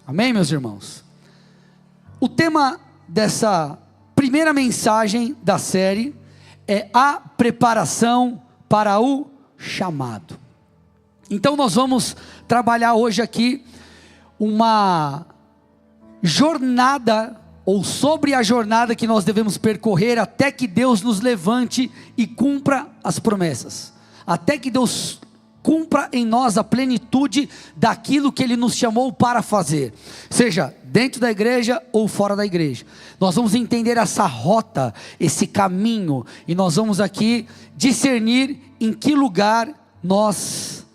Amém, meus irmãos? O tema dessa primeira mensagem da série é a preparação para o chamado. Então nós vamos trabalhar hoje aqui uma jornada, ou sobre a jornada que nós devemos percorrer até que Deus nos levante e cumpra as promessas, até que Deus cumpra em nós a plenitude daquilo que Ele nos chamou para fazer, seja dentro da igreja ou fora da igreja. Nós vamos entender essa rota, esse caminho, e nós vamos aqui discernir em que lugar nós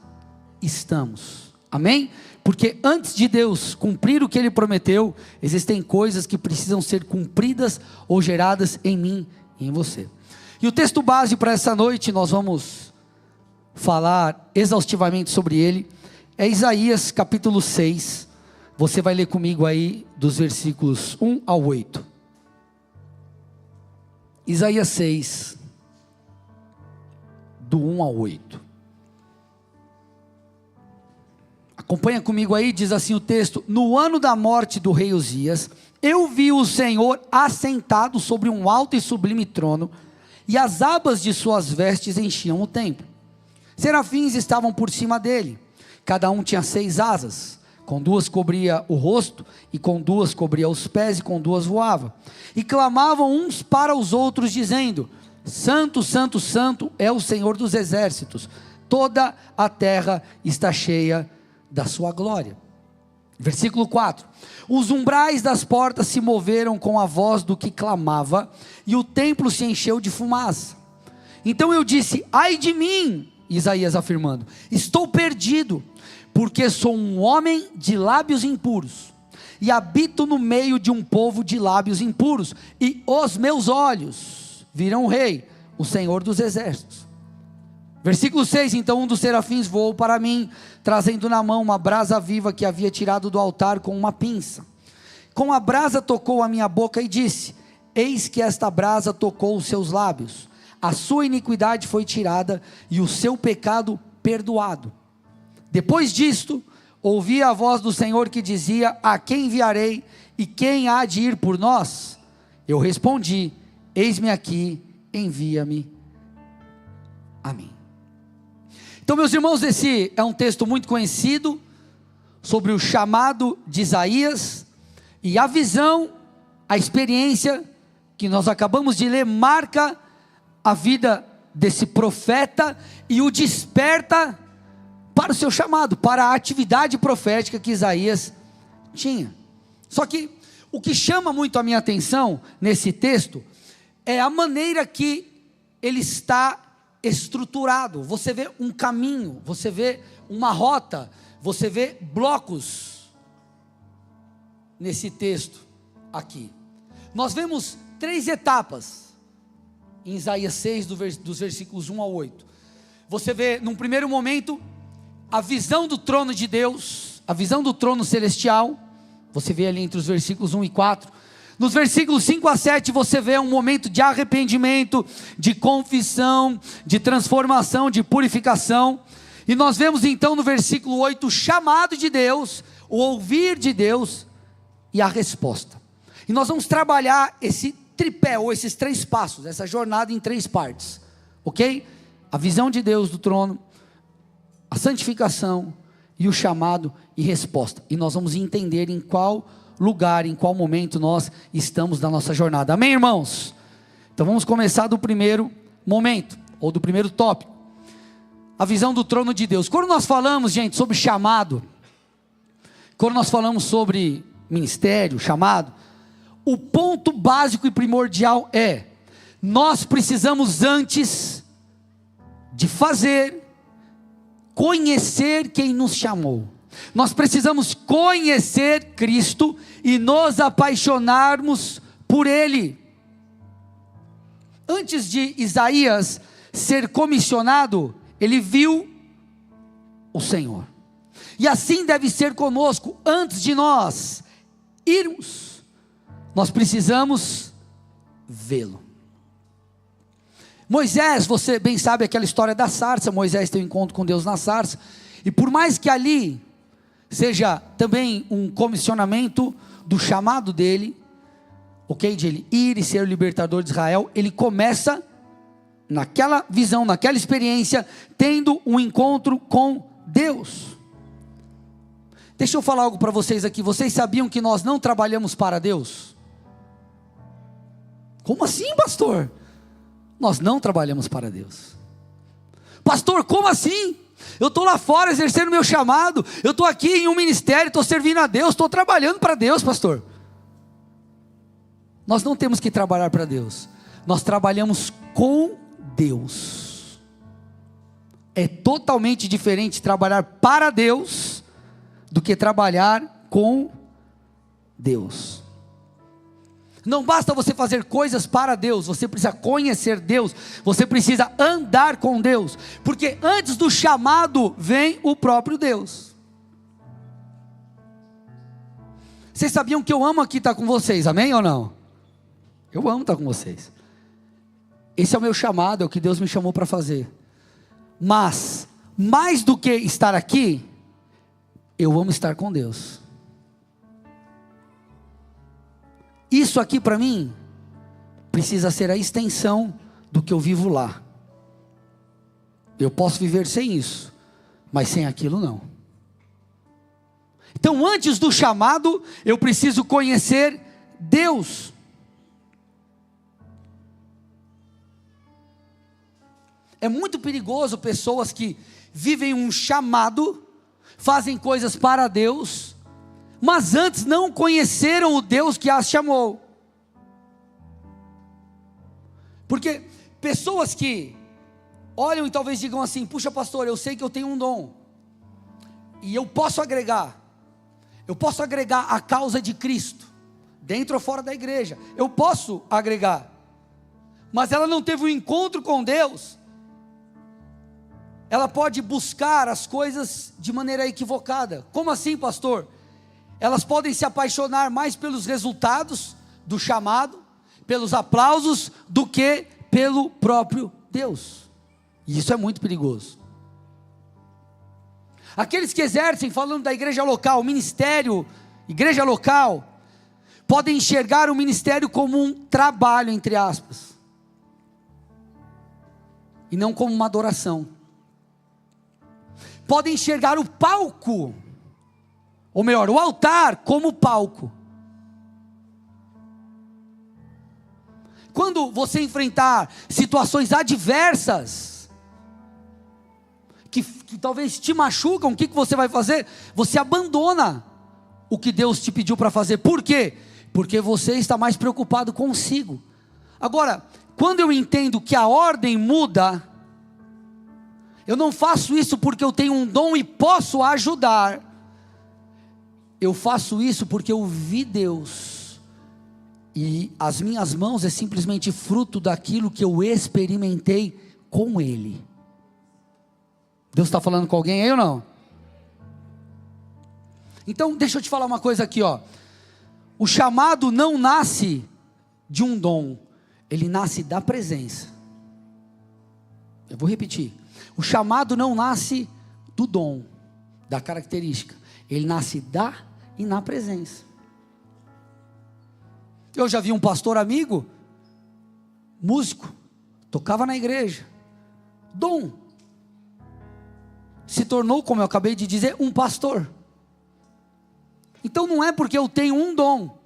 estamos, amém? Porque antes de Deus cumprir o que Ele prometeu, existem coisas que precisam ser cumpridas ou geradas em mim e em você. E o texto base para essa noite, nós vamos falar exaustivamente sobre ele, é Isaías capítulo 6, você vai ler comigo aí dos versículos 1 ao 8, Isaías 6, do 1 ao 8, acompanha comigo aí, diz assim o texto: no ano da morte do rei Uzias, eu vi o Senhor assentado sobre um alto e sublime trono, e as abas de suas vestes enchiam o templo. Serafins estavam por cima dele, cada um tinha 6 asas, com 2 cobria o rosto, e com 2 cobria os pés, e com 2 voava, e clamavam uns para os outros, dizendo: Santo, Santo, Santo é o Senhor dos exércitos, toda a terra está cheia da sua glória. Versículo 4, os umbrais das portas se moveram com a voz do que clamava, e o templo se encheu de fumaça. Então eu disse: ai de mim, Isaías afirmando, estou perdido, porque sou um homem de lábios impuros, e habito no meio de um povo de lábios impuros, e os meus olhos viram o rei, o Senhor dos exércitos. Versículo 6, então um dos serafins voou para mim, trazendo na mão uma brasa viva que havia tirado do altar com uma pinça. Com a brasa tocou a minha boca e disse: eis que esta brasa tocou os seus lábios, a sua iniquidade foi tirada e o seu pecado perdoado. Depois disto, ouvi a voz do Senhor que dizia: a quem enviarei e quem há de ir por nós? Eu respondi: eis-me aqui, envia-me a mim. Então, meus irmãos, esse é um texto muito conhecido sobre o chamado de Isaías, e a visão, a experiência que nós acabamos de ler marca a vida desse profeta e o desperta para o seu chamado, para a atividade profética que Isaías tinha. Só que o que chama muito a minha atenção nesse texto é a maneira que ele está estruturado. Você vê um caminho, você vê uma rota, você vê blocos nesse texto aqui. Nós vemos 3 etapas em Isaías 6, dos versículos 1 ao 8, você vê num primeiro momento a visão do trono de Deus, a visão do trono celestial, você vê ali entre os versículos 1 e 4, nos versículos 5 a 7 você vê um momento de arrependimento, de confissão, de transformação, de purificação, e nós vemos então no versículo 8 o chamado de Deus, o ouvir de Deus e a resposta, e nós vamos trabalhar esse tripé, ou esses 3 passos, essa jornada em 3 partes, ok? A visão de Deus do trono, a santificação e o chamado e resposta, e nós vamos entender em qual lugar, em qual momento nós estamos na nossa jornada, amém, irmãos? Então vamos começar do primeiro momento, ou do primeiro tópico, a visão do trono de Deus. Quando nós falamos, gente, sobre chamado, quando nós falamos sobre ministério, chamado, o ponto básico e primordial é: nós precisamos antes de fazer, conhecer quem nos chamou. Nós precisamos conhecer Cristo e nos apaixonarmos por Ele. Antes de Isaías ser comissionado, ele viu o Senhor. E assim deve ser conosco. Antes de nós irmos, nós precisamos vê-lo. Moisés, você bem sabe aquela história da sarça. Moisés tem um encontro com Deus na sarça, e por mais que ali seja também um comissionamento do chamado dele, ok? De ele ir e ser o libertador de Israel. Ele começa naquela visão, naquela experiência, tendo um encontro com Deus. Deixa eu falar algo para vocês aqui. Vocês sabiam que nós não trabalhamos para Deus? Como assim, pastor? Nós não trabalhamos para Deus. Pastor, como assim? Eu estou lá fora exercendo meu chamado, eu estou aqui em um ministério, estou servindo a Deus, estou trabalhando para Deus, pastor. Nós não temos que trabalhar para Deus, nós trabalhamos com Deus. É totalmente diferente trabalhar para Deus do que trabalhar com Deus. Não basta você fazer coisas para Deus, você precisa conhecer Deus, você precisa andar com Deus, porque antes do chamado vem o próprio Deus. Vocês sabiam que eu amo aqui estar com vocês, amém ou não? Eu amo estar com vocês. Esse é o meu chamado, é o que Deus me chamou para fazer. Mas, mais do que estar aqui, eu amo estar com Deus. Isso aqui para mim, precisa ser a extensão do que eu vivo lá. Eu posso viver sem isso, mas sem aquilo não. Então antes do chamado, eu preciso conhecer Deus. É muito perigoso pessoas que vivem um chamado, fazem coisas para Deus, mas antes não conheceram o Deus que as chamou. Porque pessoas que olham e talvez digam assim: puxa pastor, eu sei que eu tenho um dom, e eu posso agregar a causa de Cristo, dentro ou fora da igreja, eu posso agregar, mas ela não teve um encontro com Deus, ela pode buscar as coisas de maneira equivocada. Como assim, pastor? Elas podem se apaixonar mais pelos resultados do chamado, pelos aplausos, do que pelo próprio Deus. E isso é muito perigoso. Aqueles que exercem, falando da igreja local, ministério, igreja local, podem enxergar o ministério como um trabalho, entre aspas, e não como uma adoração. Podem enxergar o palco, ou melhor, o altar como palco. Quando você enfrentar situações adversas, que talvez te machucam, o que você vai fazer? Você abandona o que Deus te pediu para fazer. Por quê? Porque você está mais preocupado consigo. Agora, quando eu entendo que a ordem muda, eu não faço isso porque eu tenho um dom e posso ajudar. Eu faço isso porque eu vi Deus, e as minhas mãos é simplesmente fruto daquilo que eu experimentei com Ele. Deus está falando com alguém aí ou não? Então deixa eu te falar uma coisa aqui, ó. O chamado não nasce de um dom, ele nasce da presença. Eu vou repetir. O chamado não nasce do dom, da característica, ele nasce da e na presença. Eu já vi um pastor amigo, músico, tocava na igreja, dom, se tornou, como eu acabei de dizer, um pastor. Então não é porque eu tenho um dom,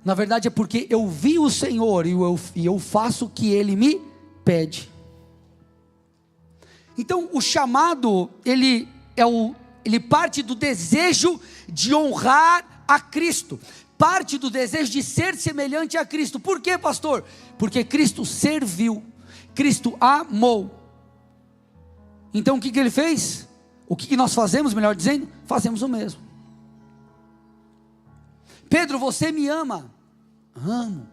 na verdade é porque eu vi o Senhor e eu faço o que Ele me pede. Então o chamado, ele parte do desejo de honrar a Cristo, parte do desejo de ser semelhante a Cristo. Por quê, pastor? Porque Cristo serviu, Cristo amou. Então o que ele fez? O que nós fazemos, melhor dizendo? Fazemos o mesmo. Pedro, você me ama? Amo.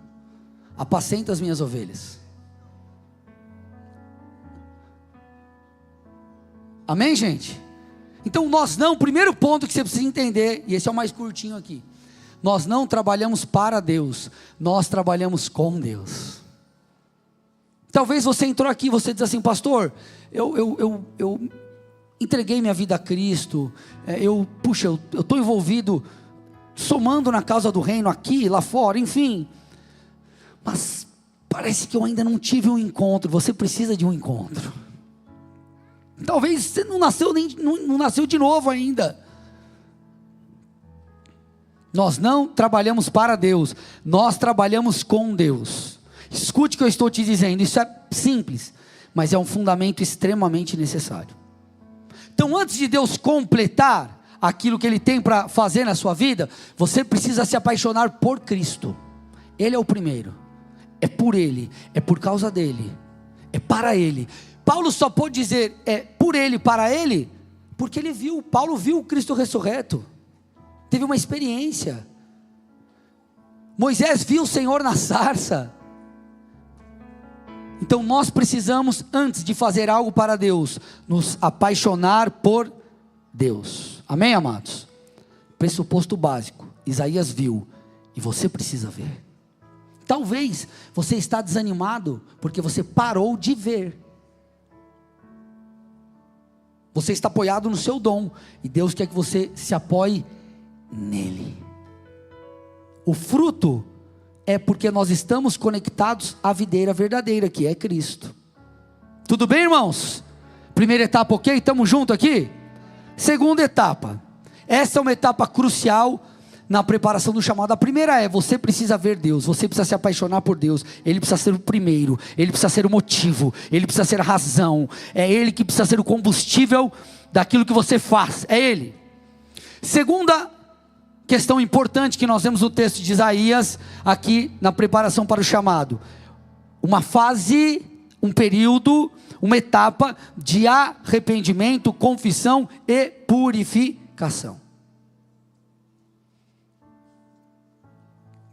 Apacenta as minhas ovelhas. Amém, gente? Então nós não, primeiro ponto que você precisa entender, e esse é o mais curtinho aqui, nós não trabalhamos para Deus, nós trabalhamos com Deus. Talvez você entrou aqui, você diz assim: pastor, eu entreguei minha vida a Cristo, eu estou envolvido, somando na causa do reino aqui, lá fora, enfim, mas parece que eu ainda não tive um encontro. Você precisa de um encontro. Talvez você não nasceu de novo ainda. Nós não trabalhamos para Deus, nós trabalhamos com Deus. Escute o que eu estou te dizendo, isso é simples, mas é um fundamento extremamente necessário. Então, antes de Deus completar aquilo que Ele tem para fazer na sua vida, você precisa se apaixonar por Cristo. Ele é o primeiro, é por Ele, é por causa dEle, é para Ele. Paulo só pode dizer, é por Ele, para Ele, porque Paulo viu o Cristo ressurreto, teve uma experiência. Moisés viu o Senhor na sarça. Então nós precisamos, antes de fazer algo para Deus, nos apaixonar por Deus. Amém, amados? Pressuposto básico, Isaías viu, e você precisa ver. Talvez você está desanimado, porque você parou de ver. Você está apoiado no seu dom, e Deus quer que você se apoie nele. O fruto é porque nós estamos conectados à videira verdadeira, que é Cristo. Tudo bem, irmãos? Primeira etapa, ok? Estamos juntos aqui? Segunda etapa, essa é uma etapa crucial na preparação do chamado. A primeira é, você precisa ver Deus, você precisa se apaixonar por Deus. Ele precisa ser o primeiro, Ele precisa ser o motivo, Ele precisa ser a razão, é Ele que precisa ser o combustível daquilo que você faz, é Ele. Segunda questão importante que nós vemos no texto de Isaías, aqui na preparação para o chamado, uma fase, um período, uma etapa de arrependimento, confissão e purificação.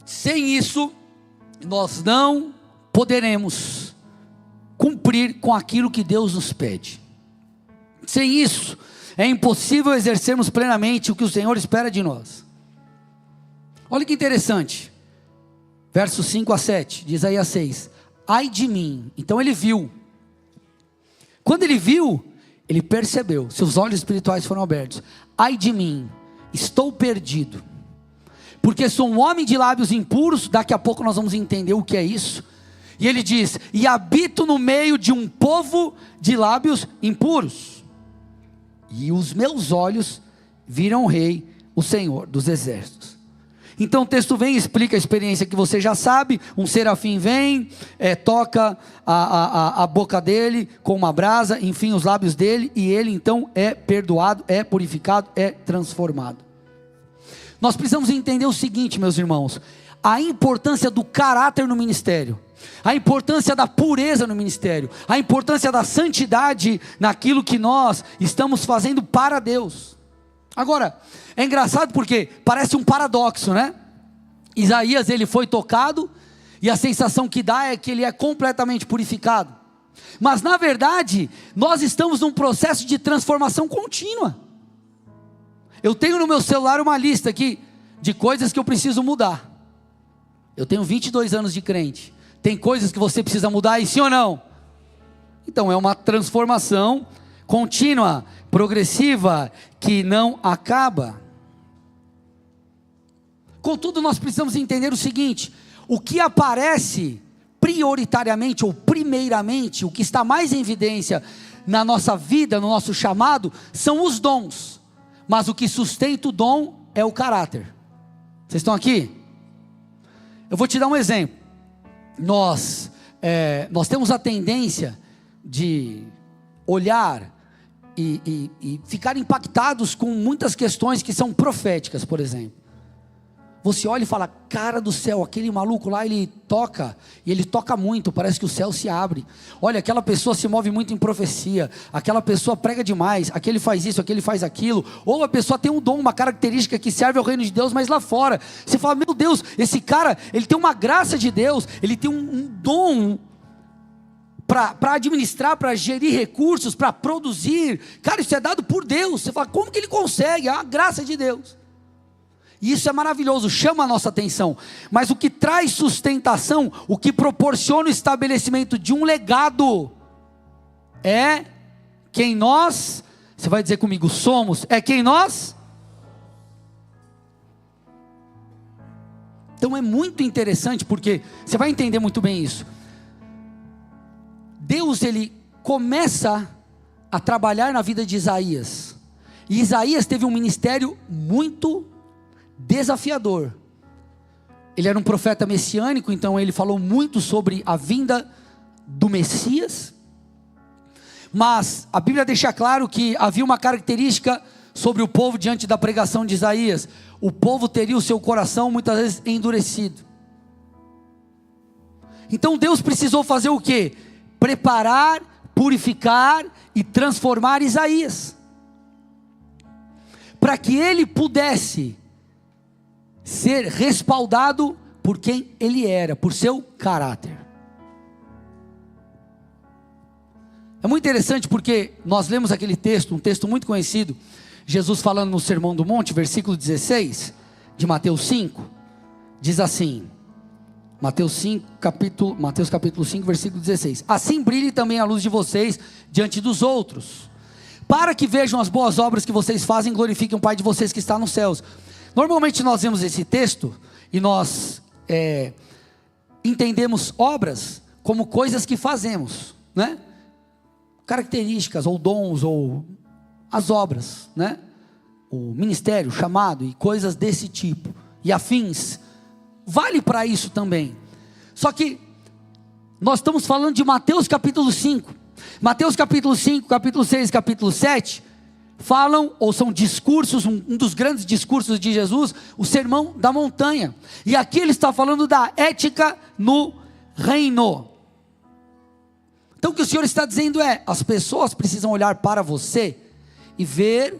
Sem isso, nós não poderemos cumprir com aquilo que Deus nos pede. Sem isso, é impossível exercermos plenamente o que o Senhor espera de nós. Olha que interessante, versos 5 a 7, de Isaías 6, ai de mim. Então ele viu, quando ele viu, ele percebeu, seus olhos espirituais foram abertos, ai de mim, estou perdido, porque sou um homem de lábios impuros. Daqui a pouco nós vamos entender o que é isso, e ele diz, e habito no meio de um povo de lábios impuros, e os meus olhos viram o Rei, o Senhor dos exércitos. Então o texto vem e explica a experiência que você já sabe. Um serafim vem, toca a boca dele com uma brasa, enfim, os lábios dele, e ele então é perdoado, é purificado, é transformado. Nós precisamos entender o seguinte, meus irmãos, a importância do caráter no ministério, a importância da pureza no ministério, a importância da santidade naquilo que nós estamos fazendo para Deus. Agora, é engraçado porque parece um paradoxo, né? Isaías, ele foi tocado, e a sensação que dá é que ele é completamente purificado, mas na verdade, nós estamos num processo de transformação contínua. Eu tenho no meu celular uma lista aqui, de coisas que eu preciso mudar. Eu tenho 22 anos de crente, tem coisas que você precisa mudar aí, sim ou não? Então é uma transformação contínua, progressiva, que não acaba. Contudo, nós precisamos entender o seguinte, o que aparece prioritariamente ou primeiramente, o que está mais em evidência na nossa vida, no nosso chamado, são os dons, mas o que sustenta o dom é o caráter. Vocês estão aqui? Eu vou te dar um exemplo. Nós temos a tendência de olhar e ficar impactados com muitas questões que são proféticas, por exemplo. Você olha e fala, cara do céu, aquele maluco lá, ele toca, e ele toca muito, parece que o céu se abre. Olha, aquela pessoa se move muito em profecia, aquela pessoa prega demais, aquele faz isso, aquele faz aquilo, ou a pessoa tem um dom, uma característica que serve ao reino de Deus, mas lá fora, você fala, meu Deus, esse cara, ele tem uma graça de Deus, ele tem um dom para administrar, para gerir recursos, para produzir, cara, isso é dado por Deus. Você fala, como que ele consegue? É a graça de Deus. E isso é maravilhoso, chama a nossa atenção, mas o que traz sustentação, o que proporciona o estabelecimento de um legado, é quem nós Você vai dizer comigo, somos, é quem nós? Então é muito interessante, porque você vai entender muito bem isso. Deus, ele começa a trabalhar na vida de Isaías. E Isaías teve um ministério muito desafiador. Ele era um profeta messiânico, então ele falou muito sobre a vinda do Messias. Mas a Bíblia deixa claro que havia uma característica sobre o povo diante da pregação de Isaías. O povo teria o seu coração muitas vezes endurecido. Então Deus precisou fazer o quê? Preparar, purificar e transformar Isaías, para que ele pudesse ser respaldado por quem ele era, por seu caráter. É muito interessante porque nós lemos aquele texto, um texto muito conhecido, Jesus falando no Sermão do Monte, versículo 16, de Mateus 5, diz assim, Mateus capítulo 5, versículo 16, assim brilhe também a luz de vocês diante dos outros, para que vejam as boas obras que vocês fazem e glorifiquem o Pai de vocês que está nos céus. Normalmente nós vemos esse texto, e nós entendemos obras como coisas que fazemos, né? Características, ou dons, ou as obras, né? O ministério, o chamado, e coisas desse tipo, e afins, vale para isso também. Só que, nós estamos falando de Mateus capítulo 5, Mateus capítulo 5, capítulo 6, capítulo 7, falam, ou são discursos, um dos grandes discursos de Jesus, o Sermão da Montanha, e aqui ele está falando da ética no reino. Então o que o Senhor está dizendo é, as pessoas precisam olhar para você, e ver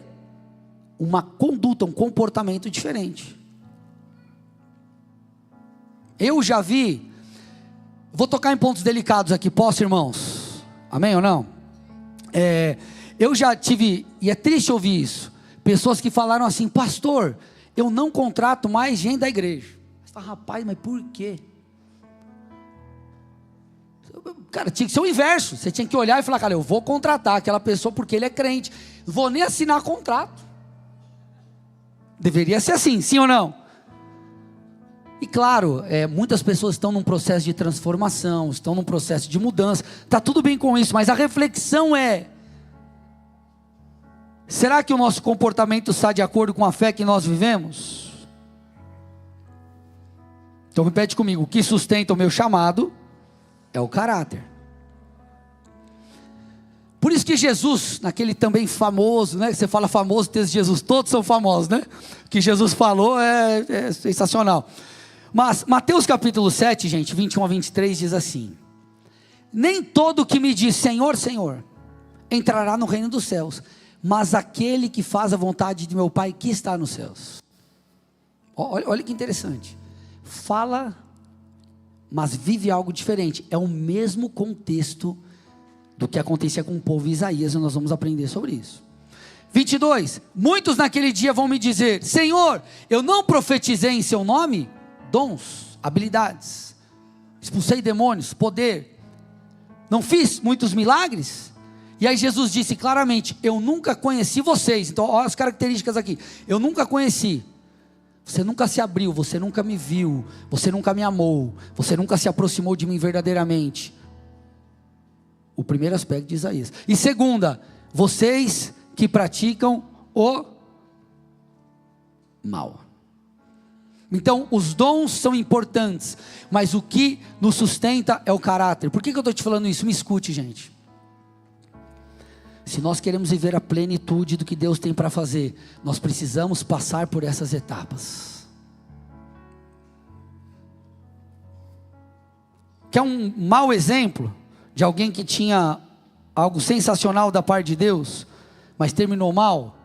uma conduta, um comportamento diferente. Eu já vi, vou tocar em pontos delicados aqui, posso, irmãos? Amém ou não? Eu já tive, e é triste ouvir isso, pessoas que falaram assim, pastor, eu não contrato mais gente da igreja. Você fala, rapaz, mas por quê? Cara, tinha que ser o inverso, você tinha que olhar e falar, cara, eu vou contratar aquela pessoa porque ele é crente, não vou nem assinar contrato. Deveria ser assim, sim ou não? E claro, muitas pessoas estão num processo de transformação, estão num processo de mudança, está tudo bem com isso, mas a reflexão é, será que o nosso comportamento está de acordo com a fé que nós vivemos? Então repete comigo, o que sustenta o meu chamado é o caráter. Por isso que Jesus, naquele também famoso, né? Você fala famoso, texto de Jesus, todos são famosos, né? O que Jesus falou é sensacional. Mas Mateus capítulo 7, gente, 21 a 23 diz assim, nem todo que me diz Senhor, Senhor, entrará no reino dos céus, mas aquele que faz a vontade de meu Pai que está nos céus. Olha que interessante, fala, mas vive algo diferente, é o mesmo contexto do que acontecia com o povo de Isaías, e nós vamos aprender sobre isso. 22, muitos naquele dia vão me dizer, Senhor, eu não profetizei em seu nome? Dons, habilidades, expulsei demônios, poder, não fiz muitos milagres? E aí Jesus disse claramente, eu nunca conheci vocês. Então olha as características aqui, eu nunca conheci, você nunca se abriu, você nunca me viu, você nunca me amou, você nunca se aproximou de mim verdadeiramente. O primeiro aspecto de Isaías. E segunda, vocês que praticam o mal. Então os dons são importantes, mas o que nos sustenta é o caráter. Por que eu estou te falando isso? Me escute, gente. Se nós queremos viver a plenitude do que Deus tem para fazer, nós precisamos passar por essas etapas. Quer um mau exemplo de alguém que tinha algo sensacional da parte de Deus, mas terminou mal?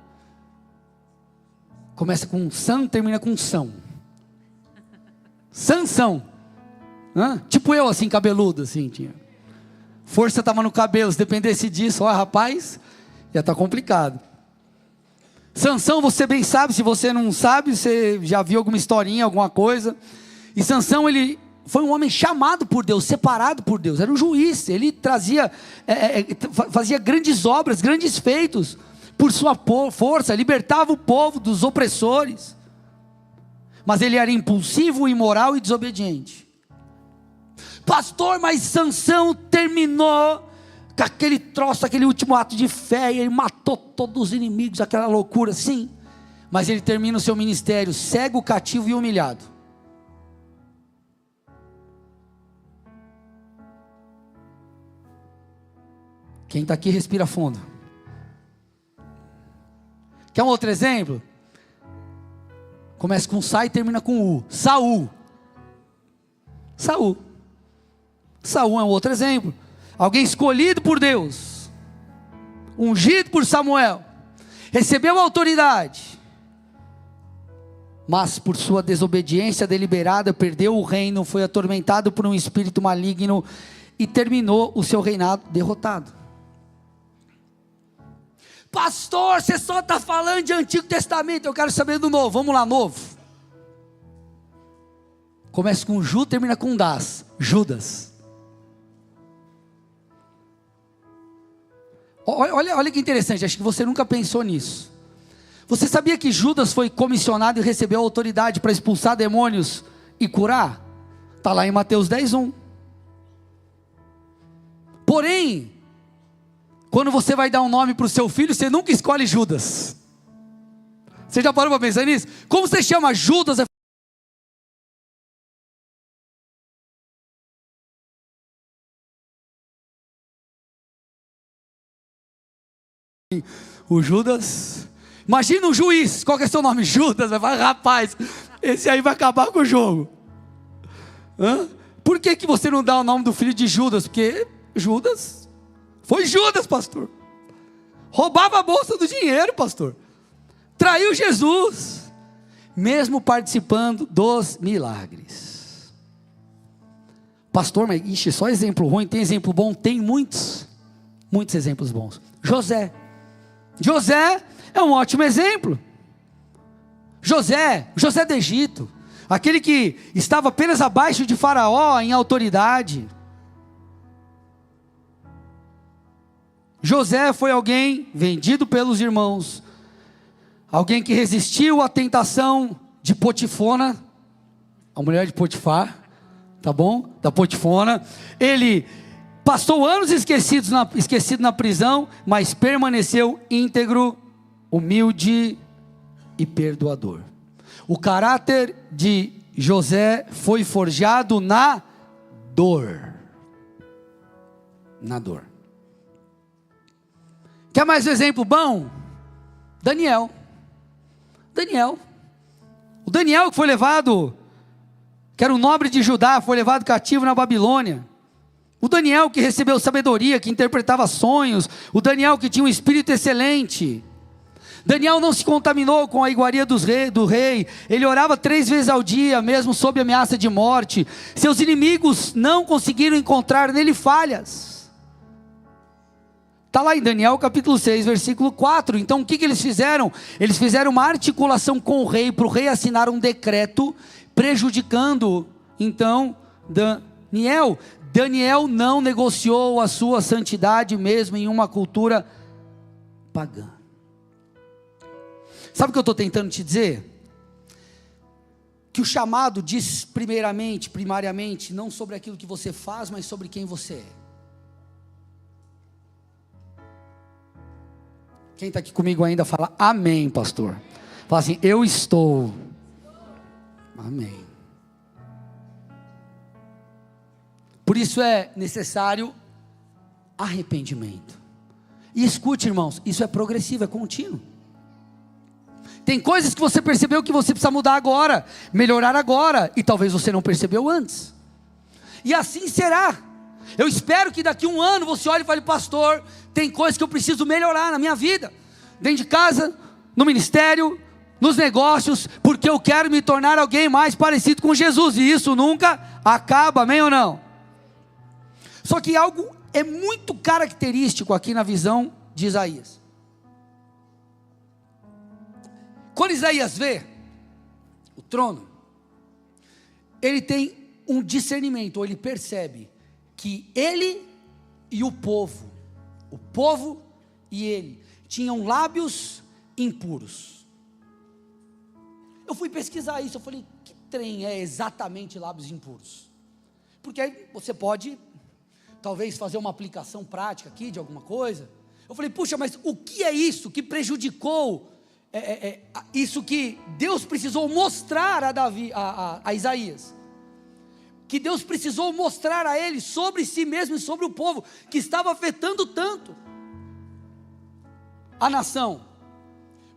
Começa com Sam, termina com São. Sansão, tipo eu assim, cabeludo assim, tinha força, estava no cabelo, se dependesse disso, ó rapaz, já está complicado. Sansão, você bem sabe, se você não sabe, você já viu alguma historinha, alguma coisa. E Sansão, ele foi um homem chamado por Deus, separado por Deus, era um juiz, ele fazia grandes obras, grandes feitos, por sua força, libertava o povo dos opressores, mas ele era impulsivo, imoral e desobediente. Pastor, mas Sansão terminou com aquele troço, aquele último ato de fé, e ele matou todos os inimigos, aquela loucura, sim, mas ele termina o seu ministério cego, cativo e humilhado. Quem está aqui respira fundo. Quer um outro exemplo? Começa com Sa e termina com U. Saul. Saul é um outro exemplo. Alguém escolhido por Deus, ungido por Samuel, recebeu autoridade, mas por sua desobediência deliberada perdeu o reino, foi atormentado por um espírito maligno e terminou o seu reinado derrotado. Pastor, você só está falando de Antigo Testamento, eu quero saber do Novo. Vamos lá, Novo. Começa com Ju, termina com Das. Judas. Olha que interessante, acho que você nunca pensou nisso. Você sabia que Judas foi comissionado e recebeu autoridade para expulsar demônios e curar? Está lá em Mateus 10:1. Porém, quando você vai dar um nome para o seu filho, você nunca escolhe Judas. Você já parou para pensar nisso? Como você chama Judas? O Judas. Imagina um juiz. Qual que é seu nome? Judas. Vai falar, rapaz, esse aí vai acabar com o jogo. Por que você não dá o nome do filho de Judas? Porque Judas foi Judas, pastor. Roubava a bolsa do dinheiro, pastor. Traiu Jesus, mesmo participando dos milagres. Pastor, mas só exemplo ruim, tem exemplo bom? Tem muitos exemplos bons. José é um ótimo exemplo. José do Egito, aquele que estava apenas abaixo de Faraó em autoridade. José foi alguém vendido pelos irmãos, alguém que resistiu à tentação de Potifona, a mulher de Potifar, tá bom? Da Potifona. Ele passou anos esquecido na prisão, mas permaneceu íntegro, humilde e perdoador. O caráter de José foi forjado na dor. Na dor. Quer mais um exemplo bom? Daniel. O Daniel que foi levado, que era um nobre de Judá, foi levado cativo na Babilônia. O Daniel que recebeu sabedoria, que interpretava sonhos. O Daniel que tinha um espírito excelente. Daniel não se contaminou com a iguaria do rei. Ele orava 3 vezes ao dia, mesmo sob ameaça de morte. Seus inimigos não conseguiram encontrar nele falhas. Está lá em Daniel capítulo 6, versículo 4. Então o que eles fizeram? Eles fizeram uma articulação com o rei, para o rei assinar um decreto, prejudicando então Daniel. Daniel não negociou a sua santidade mesmo em uma cultura pagã. Sabe o que eu estou tentando te dizer? Que o chamado diz primariamente, não sobre aquilo que você faz, mas sobre quem você é. Quem está aqui comigo ainda fala amém, pastor. Fala assim, eu estou. Amém. Por isso é necessário arrependimento. E escute, irmãos, isso é progressivo, é contínuo. Tem coisas que você percebeu que você precisa mudar agora, melhorar agora, e talvez você não percebeu antes. E assim será. Eu espero que daqui a 1 ano você olhe e fale, pastor, tem coisas que eu preciso melhorar na minha vida, dentro de casa, no ministério, nos negócios, porque eu quero me tornar alguém mais parecido com Jesus, e isso nunca acaba, amém ou não? Só que algo é muito característico aqui na visão de Isaías. Quando Isaías vê o trono, ele tem um discernimento, ou ele percebe que ele e o povo e ele, tinham lábios impuros. Eu fui pesquisar isso, eu falei, que trem é exatamente lábios impuros? Porque aí você pode, talvez, fazer uma aplicação prática aqui de alguma coisa. Eu falei, puxa, mas o que é isso que prejudicou, isso que Deus precisou mostrar a Davi, a Isaías? Que Deus precisou mostrar a ele sobre si mesmo e sobre o povo, que estava afetando tanto a nação,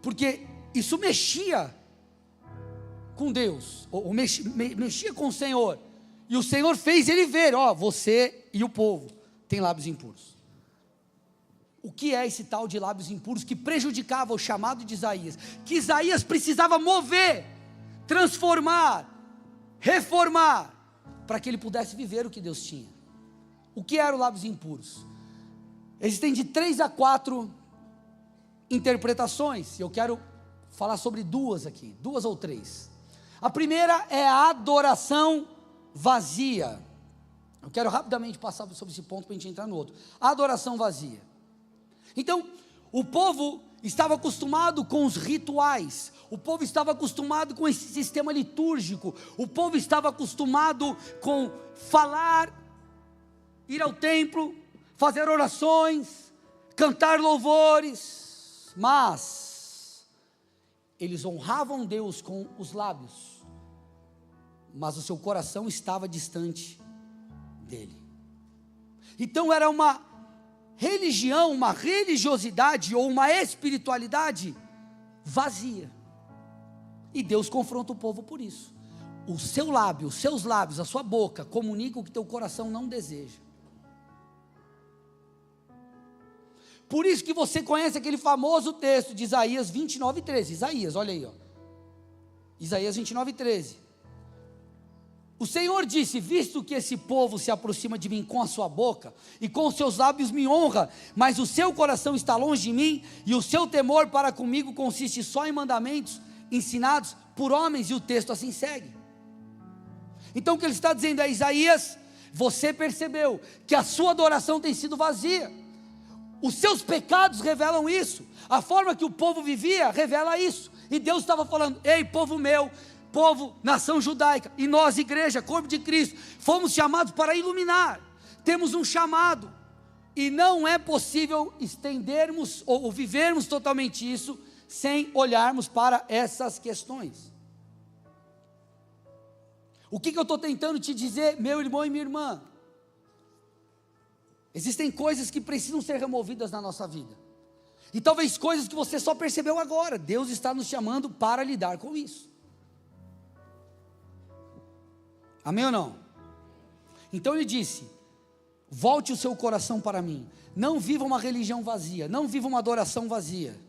porque isso mexia com Deus, ou mexia com o Senhor, e o Senhor fez ele ver, você e o povo têm lábios impuros. O que é esse tal de lábios impuros que prejudicava o chamado de Isaías? Que Isaías precisava mover, transformar, reformar, para que ele pudesse viver o que Deus tinha. O que eram lábios impuros? Existem de 3 a 4 interpretações, e eu quero falar sobre 2 aqui, 2 ou 3. A primeira é a adoração vazia. Eu quero rapidamente passar sobre esse ponto para a gente entrar no outro. A adoração vazia. Então, o povo estava acostumado com os rituais, o povo estava acostumado com esse sistema litúrgico, o povo estava acostumado com falar, ir ao templo, fazer orações, cantar louvores, mas eles honravam Deus com os lábios, mas o seu coração estava distante dele. Então era uma religião, uma religiosidade ou uma espiritualidade vazia. E Deus confronta o povo por isso. O seu lábio, os seus lábios, a sua boca comunicam o que teu coração não deseja. Por isso que você conhece aquele famoso texto de Isaías 29:13. Isaías, olha aí, Isaías 29:13. O Senhor disse, visto que esse povo se aproxima de mim com a sua boca, e com os seus lábios me honra, mas o seu coração está longe de mim, e o seu temor para comigo consiste só em mandamentos ensinados por homens, e o texto assim segue. Então o que ele está dizendo é, Isaías, você percebeu que a sua adoração tem sido vazia, os seus pecados revelam isso, a forma que o povo vivia revela isso, e Deus estava falando, ei povo meu, povo, nação judaica, e nós, igreja, corpo de Cristo, fomos chamados para iluminar, temos um chamado, e não é possível estendermos, ou vivermos totalmente isso, sem olharmos para essas questões. O que eu estou tentando te dizer, meu irmão e minha irmã? Existem coisas que precisam ser removidas na nossa vida, e talvez coisas que você só percebeu agora, Deus está nos chamando para lidar com isso. Amém ou não? Então ele disse, volte o seu coração para mim, não viva uma religião vazia, não viva uma adoração vazia,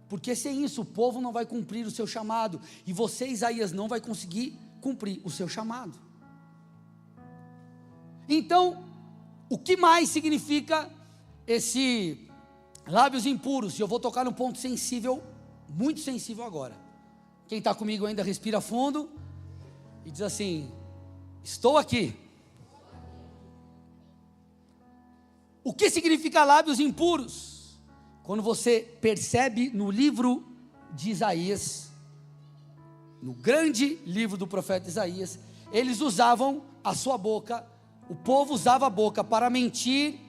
porque sem isso o povo não vai cumprir o seu chamado, e você, Isaías, não vai conseguir cumprir o seu chamado. Então, o que mais significa esse lábios impuros? E eu vou tocar num ponto sensível, muito sensível agora. Quem está comigo ainda respira fundo, e diz assim, estou aqui. O que significa lábios impuros? Quando você percebe no livro de Isaías, no grande livro do profeta Isaías, eles usavam a sua boca, o povo usava a boca para mentir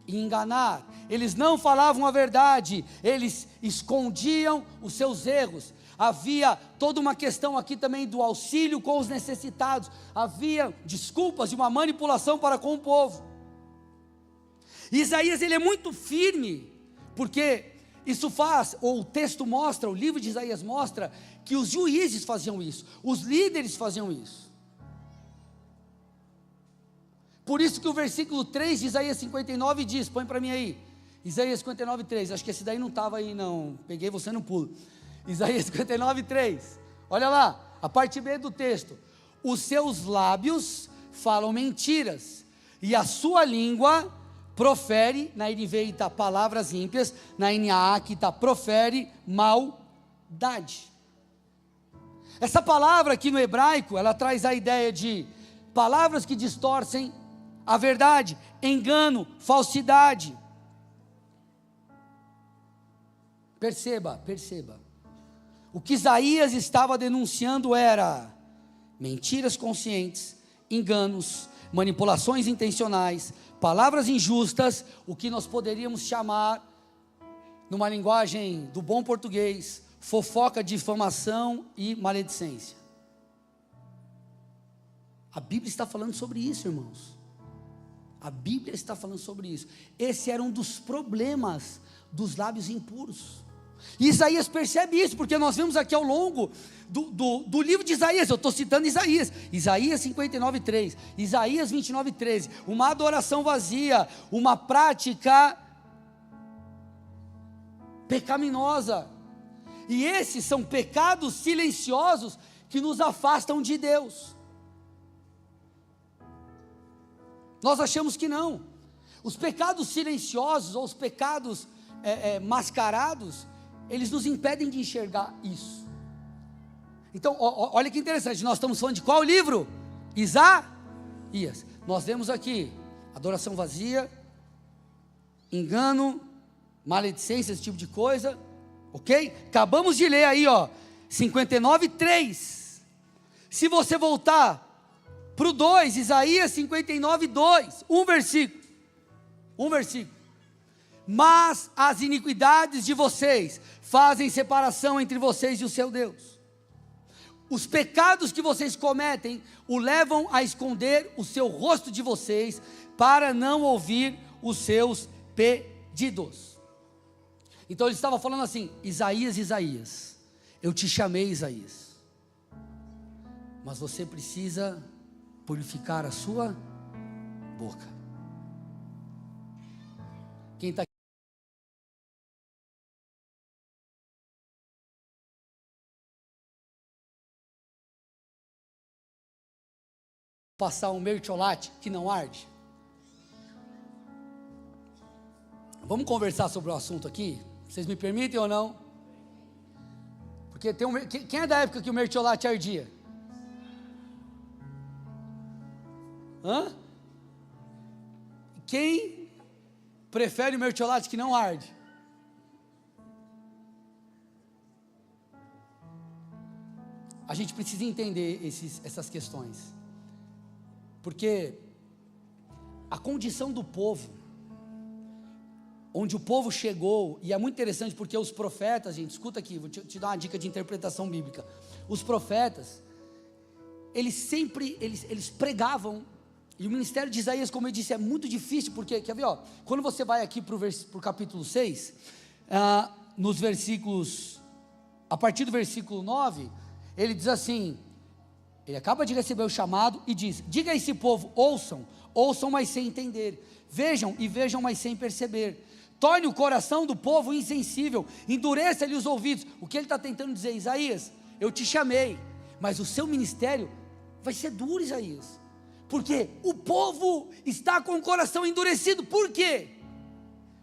e enganar, eles não falavam a verdade, eles escondiam os seus erros. Havia toda uma questão aqui também do auxílio com os necessitados, havia desculpas e uma manipulação para com o povo. Isaías, ele é muito firme, porque isso faz, ou o texto mostra, o livro de Isaías mostra, que os juízes faziam isso, os líderes faziam isso. Por isso que o versículo 3 de Isaías 59 diz, põe para mim aí, Isaías 59:3, acho que esse daí não estava aí não, peguei você no pulo. Isaías 59:3, olha lá, a parte B do texto, os seus lábios falam mentiras, e a sua língua profere, na NVI está palavras ímpias, na NAA que está profere maldade. Essa palavra aqui no hebraico, ela traz a ideia de palavras que distorcem a verdade, engano, falsidade. Perceba. O que Isaías estava denunciando era mentiras conscientes, enganos, manipulações intencionais, palavras injustas, o que nós poderíamos chamar, numa linguagem do bom português, fofoca, difamação e maledicência. A Bíblia está falando sobre isso, irmãos. A Bíblia está falando sobre isso. Esse era um dos problemas dos lábios impuros. E Isaías percebe isso, porque nós vemos aqui ao longo do livro de Isaías, eu estou citando Isaías 59:3, Isaías 29:13, uma adoração vazia, uma prática pecaminosa, e esses são pecados silenciosos que nos afastam de Deus. Nós achamos que não. Os pecados silenciosos, ou os pecados mascarados, eles nos impedem de enxergar isso. Então, olha que interessante, nós estamos falando de qual livro? Isaías. Nós vemos aqui, adoração vazia, engano, maledicência, esse tipo de coisa, ok? Acabamos de ler aí, 59:3. Se você voltar para o 2, Isaías 59:2, um versículo. Mas as iniquidades de vocês fazem separação entre vocês e o seu Deus. Os pecados que vocês cometem o levam a esconder o seu rosto de vocês, para não ouvir os seus pedidos. Então ele estava falando assim: Isaías, eu te chamei, Isaías, mas você precisa purificar a sua boca. Quem está aqui? Passar um mertiolate que não arde? Vamos conversar sobre o assunto aqui? Vocês me permitem ou não? Porque quem é da época que o mertiolate ardia? Quem prefere o mertiolate que não arde? A gente precisa entender essas questões, porque a condição do povo, onde o povo chegou, e é muito interessante porque os profetas, gente, escuta aqui, vou te dar uma dica de interpretação bíblica. Os profetas, eles pregavam, e o ministério de Isaías, como eu disse, é muito difícil, porque, quer ver, quando você vai aqui para o capítulo 6, nos versículos, a partir do versículo 9, ele diz assim, ele acaba de receber o chamado e diz: diga a esse povo, ouçam, mas sem entender, vejam, mas sem perceber, torne o coração do povo insensível, endureça-lhe os ouvidos. O que ele está tentando dizer? Isaías, eu te chamei, mas o seu ministério vai ser duro, Isaías, porque o povo está com o coração endurecido. Por quê?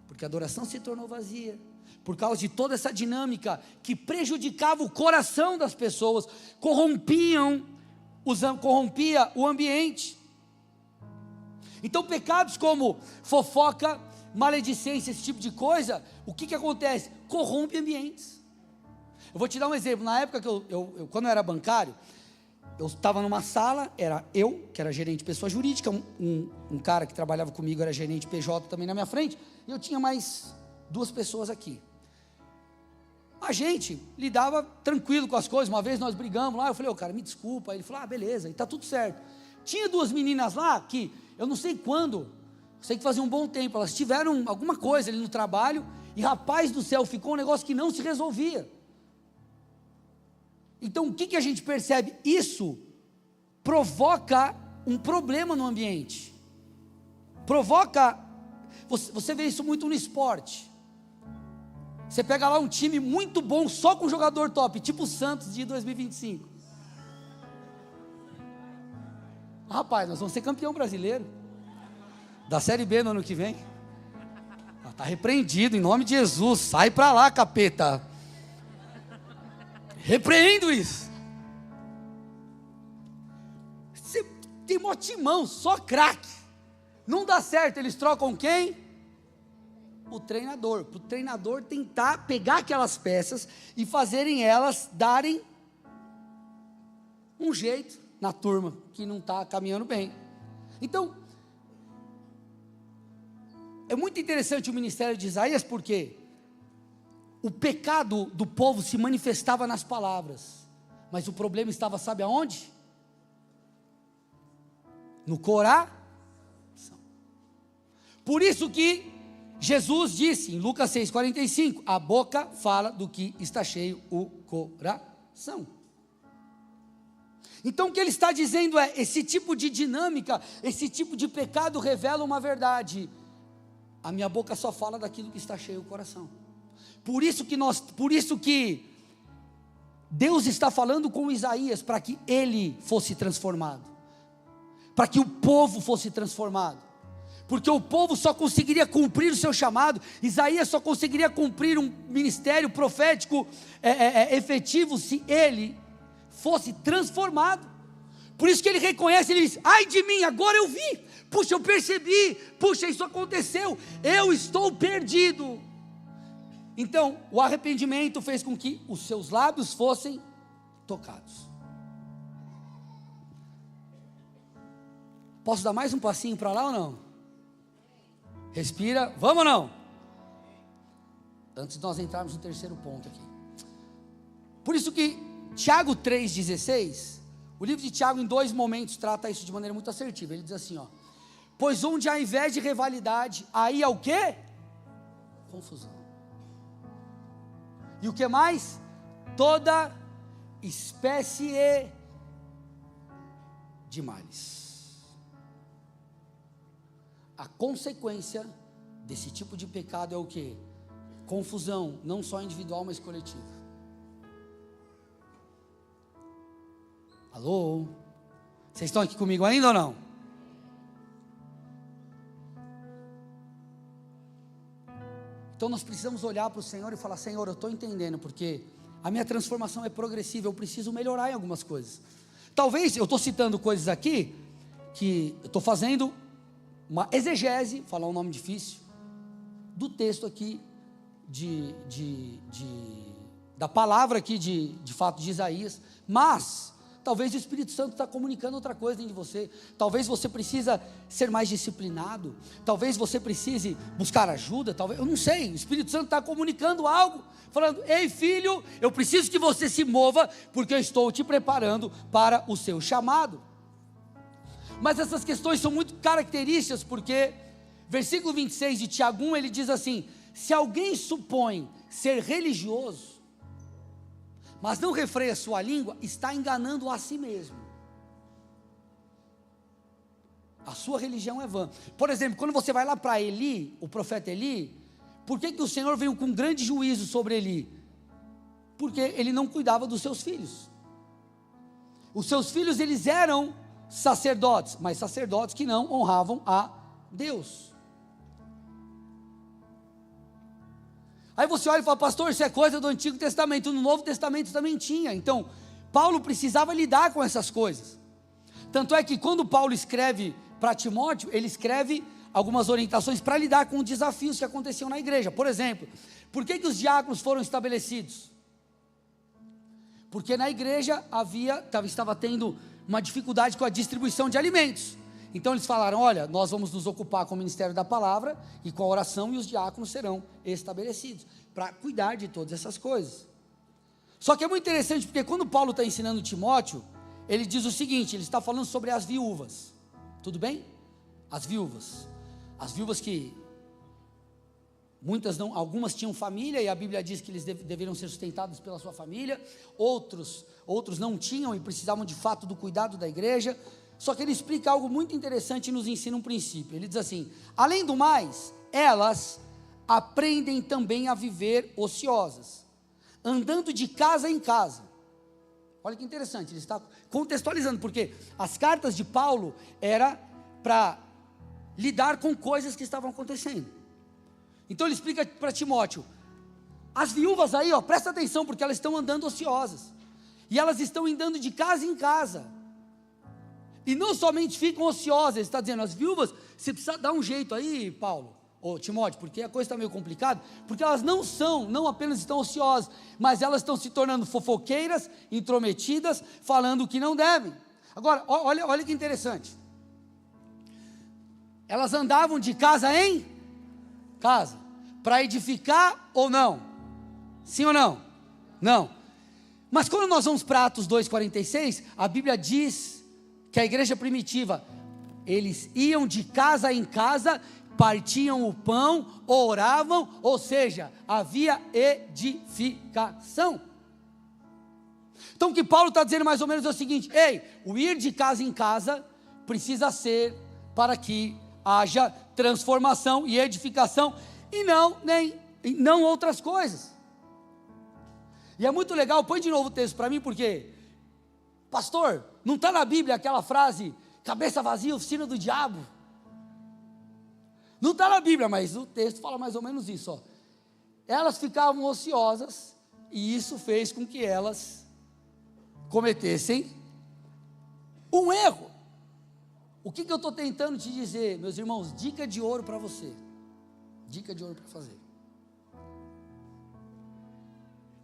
Porque a adoração se tornou vazia, por causa de toda essa dinâmica que prejudicava o coração das pessoas, corrompia o ambiente. Então pecados como fofoca, maledicência, esse tipo de coisa, o que acontece? Corrompe ambientes. Eu vou te dar um exemplo. Na época que eu quando eu era bancário, eu estava numa sala, era eu, que era gerente de pessoa jurídica, um cara que trabalhava comigo era gerente PJ também na minha frente, e eu tinha mais 2 pessoas aqui. A gente lidava tranquilo com as coisas. Uma vez nós brigamos lá, eu falei: cara, me desculpa. Ele falou: beleza, e está tudo certo. Tinha 2 meninas lá que, eu não sei quando, sei que fazia um bom tempo, elas tiveram alguma coisa ali no trabalho, e rapaz do céu, ficou um negócio que não se resolvia. Então o que a gente percebe? Isso provoca um problema no ambiente, você vê isso muito no esporte. Você pega lá um time muito bom, só com jogador top, tipo o Santos de 2025. Rapaz, nós vamos ser campeão brasileiro da Série B no ano que vem. Está repreendido em nome de Jesus. Sai para lá, capeta. Repreendo isso. Você tem mó timão, só craque. Não dá certo, eles trocam quem? o treinador, para o treinador tentar pegar aquelas peças e fazerem elas darem um jeito na turma que não está caminhando bem. Então, é muito interessante o ministério de Isaías, porque o pecado do povo se manifestava nas palavras, mas o problema estava, sabe aonde? No coração. Por isso que Jesus disse em Lucas 6,45, a boca fala do que está cheio o coração. Então o que ele está dizendo é, esse tipo de dinâmica, esse tipo de pecado revela uma verdade: a minha boca só fala daquilo que está cheio o coração. Por isso que Deus está falando com Isaías, para que ele fosse transformado, para que o povo fosse transformado, porque o povo só conseguiria cumprir o seu chamado, Isaías só conseguiria cumprir um ministério profético efetivo, se ele fosse transformado. Por isso que ele reconhece, ele diz, ai de mim, agora eu vi, puxa, eu percebi, puxa, isso aconteceu, eu estou perdido. Então, o arrependimento fez com que os seus lábios fossem tocados. Posso dar mais um passinho para lá ou não? Respira, vamos ou não? Antes de nós entrarmos no terceiro ponto aqui. Por isso que Tiago 3,16, o livro de Tiago em 2 momentos trata isso de maneira muito assertiva. Ele diz assim, ó: pois onde há inveja e rivalidade, aí é o quê? Confusão. E o que mais? Toda espécie de males. A consequência desse tipo de pecado é o quê? Confusão, não só individual, mas coletiva. Alô? Vocês estão aqui comigo ainda ou não? Então nós precisamos olhar para o Senhor e falar, Senhor, eu estou entendendo, porque a minha transformação é progressiva, eu preciso melhorar em algumas coisas. Talvez, eu estou citando coisas aqui, que eu estou fazendo uma exegese, falar um nome difícil, do texto aqui, da palavra aqui de fato de Isaías, mas talvez o Espírito Santo está comunicando outra coisa dentro de você. Talvez você precisa ser mais disciplinado, talvez você precise buscar ajuda, talvez, eu não sei, o Espírito Santo está comunicando algo, falando, ei filho, eu preciso que você se mova, porque eu estou te preparando para o seu chamado. Mas essas questões são muito características, porque versículo 26 de Tiago 1, ele diz assim, se alguém supõe ser religioso, mas não refreia sua língua, está enganando a si mesmo. A sua religião é vã. Por exemplo, quando você vai lá para Eli, o profeta Eli, por que o Senhor veio com grande juízo sobre Eli? Porque ele não cuidava dos seus filhos. Os seus filhos, eles eram sacerdotes, mas sacerdotes que não honravam a Deus. Aí você olha e fala, pastor, isso é coisa do Antigo Testamento, no Novo Testamento também tinha. Então, Paulo precisava lidar com essas coisas. Tanto é que quando Paulo escreve para Timóteo, ele escreve algumas orientações para lidar com os desafios que aconteciam na igreja. Por exemplo, por que os diáconos foram estabelecidos? Porque na igreja estava tendo uma dificuldade com a distribuição de alimentos. Então eles falaram, olha, nós vamos nos ocupar com o ministério da palavra e com a oração, e os diáconos serão estabelecidos, para cuidar de todas essas coisas. Só que é muito interessante, porque quando Paulo está ensinando Timóteo, ele diz o seguinte, ele está falando sobre as viúvas, tudo bem? As viúvas que, algumas tinham família, e a Bíblia diz que eles deveriam ser sustentados pela sua família, outros não tinham e precisavam de fato do cuidado da igreja. Só que ele explica algo muito interessante e nos ensina um princípio. Ele diz assim, além do mais, elas aprendem também a viver ociosas, andando de casa em casa. Olha que interessante, ele está contextualizando, porque as cartas de Paulo era para lidar com coisas que estavam acontecendo. Então ele explica para Timóteo, as viúvas aí, presta atenção, porque elas estão andando ociosas, e elas estão andando de casa em casa, e não somente ficam ociosas, ele está dizendo, as viúvas, você precisa dar um jeito aí, Paulo, Ô Timóteo, porque a coisa está meio complicada, porque elas não apenas estão ociosas, mas elas estão se tornando fofoqueiras, intrometidas, falando o que não devem. Agora, olha que interessante, elas andavam de casa em casa, para edificar ou não? Sim ou não? Não. Mas quando nós vamos para Atos 2,46, a Bíblia diz que a igreja primitiva, eles iam de casa em casa, partiam o pão, oravam, ou seja, havia edificação. Então o que Paulo está dizendo mais ou menos é o seguinte: ei, o ir de casa em casa precisa ser para que haja transformação e edificação, e não outras coisas. E é muito legal, põe de novo o texto para mim, porque, pastor, não está na Bíblia aquela frase, cabeça vazia, oficina do diabo? Não está na Bíblia, mas o texto fala mais ou menos isso, ó. Elas ficavam ociosas, e isso fez com que elas cometessem um erro. O que eu estou tentando te dizer, meus irmãos? Dica de ouro para você, dica de ouro para fazer.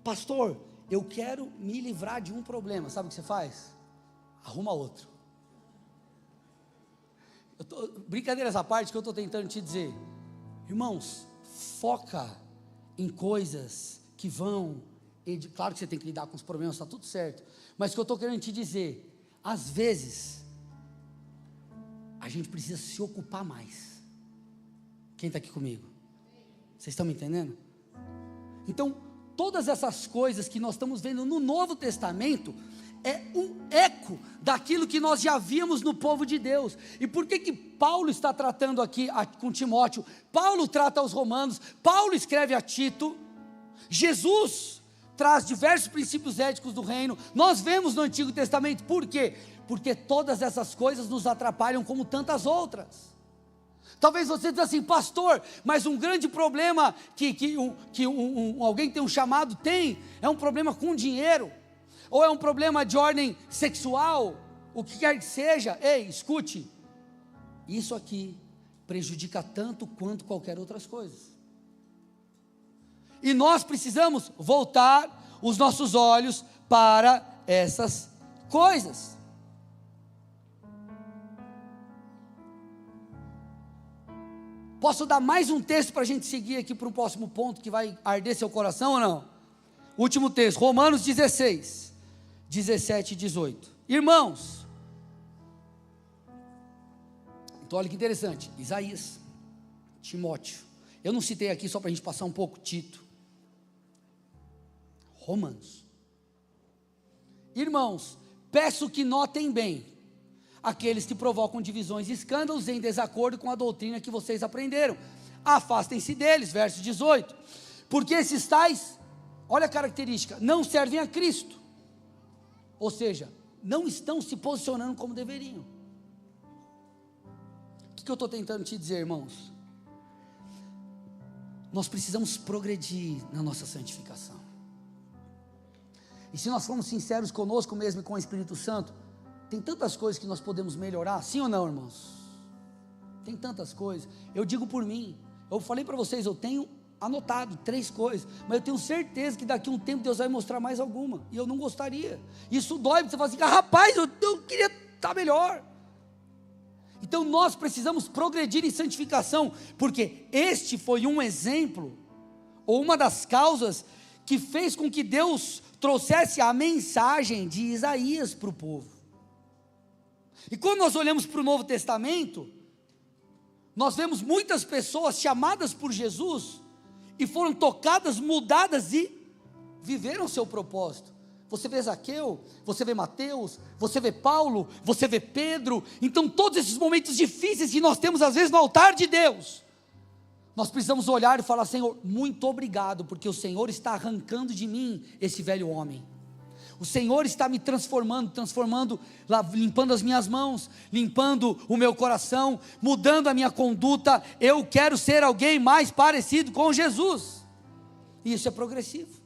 Pastor, eu quero me livrar de um problema, sabe o que você faz? Arruma outro. Brincadeiras à parte, que eu estou tentando te dizer, irmãos, foca em coisas que vão, claro que você tem que lidar com os problemas, está tudo certo, mas o que eu estou querendo te dizer, às vezes, a gente precisa se ocupar mais. Quem está aqui comigo? Vocês estão me entendendo? Então, todas essas coisas que nós estamos vendo no Novo Testamento, é um eco daquilo que nós já víamos no povo de Deus. E por que Paulo está tratando aqui com Timóteo? Paulo trata aos romanos, Paulo escreve a Tito, Jesus traz diversos princípios éticos do reino, nós vemos no Antigo Testamento. Por quê? Porque todas essas coisas nos atrapalham como tantas outras. Talvez você diga assim: pastor, mas um grande problema que alguém tem um chamado é um problema com dinheiro, ou é um problema de ordem sexual, o que quer que seja. Ei, escute, isso aqui prejudica tanto quanto qualquer outras coisas, e nós precisamos voltar os nossos olhos para essas coisas. Posso dar mais um texto para a gente seguir aqui para um próximo ponto que vai arder seu coração ou não? Último texto, Romanos 16, 17 e 18. Irmãos, então olha que interessante, Isaías, Timóteo, eu não citei aqui só para a gente passar um pouco, Tito, Romanos. Irmãos, peço que notem bem aqueles que provocam divisões e escândalos em desacordo com a doutrina que vocês aprenderam, afastem-se deles, verso 18, porque esses tais, olha a característica, não servem a Cristo, ou seja, não estão se posicionando como deveriam. O que eu estou tentando te dizer, irmãos? Nós precisamos progredir na nossa santificação, e se nós formos sinceros conosco mesmo e com o Espírito Santo, tem tantas coisas que nós podemos melhorar, sim ou não, irmãos? Tem tantas coisas. Eu digo por mim, eu falei para vocês, eu tenho anotado 3 coisas, mas eu tenho certeza que daqui a um tempo Deus vai mostrar mais alguma, e eu não gostaria. Isso dói, porque você fala assim: rapaz, eu queria estar melhor. Então nós precisamos progredir em santificação, porque este foi um exemplo, ou uma das causas que fez com que Deus trouxesse a mensagem de Isaías para o povo. E quando nós olhamos para o Novo Testamento, nós vemos muitas pessoas chamadas por Jesus, e foram tocadas, mudadas e viveram o seu propósito. Você vê Zaqueu, você vê Mateus, você vê Paulo, você vê Pedro. Então todos esses momentos difíceis que nós temos às vezes no altar de Deus, nós precisamos olhar e falar: Senhor, muito obrigado, porque o Senhor está arrancando de mim esse velho homem. O Senhor está me transformando, limpando as minhas mãos, limpando o meu coração, mudando a minha conduta. Eu quero ser alguém mais parecido com Jesus. E isso é progressivo.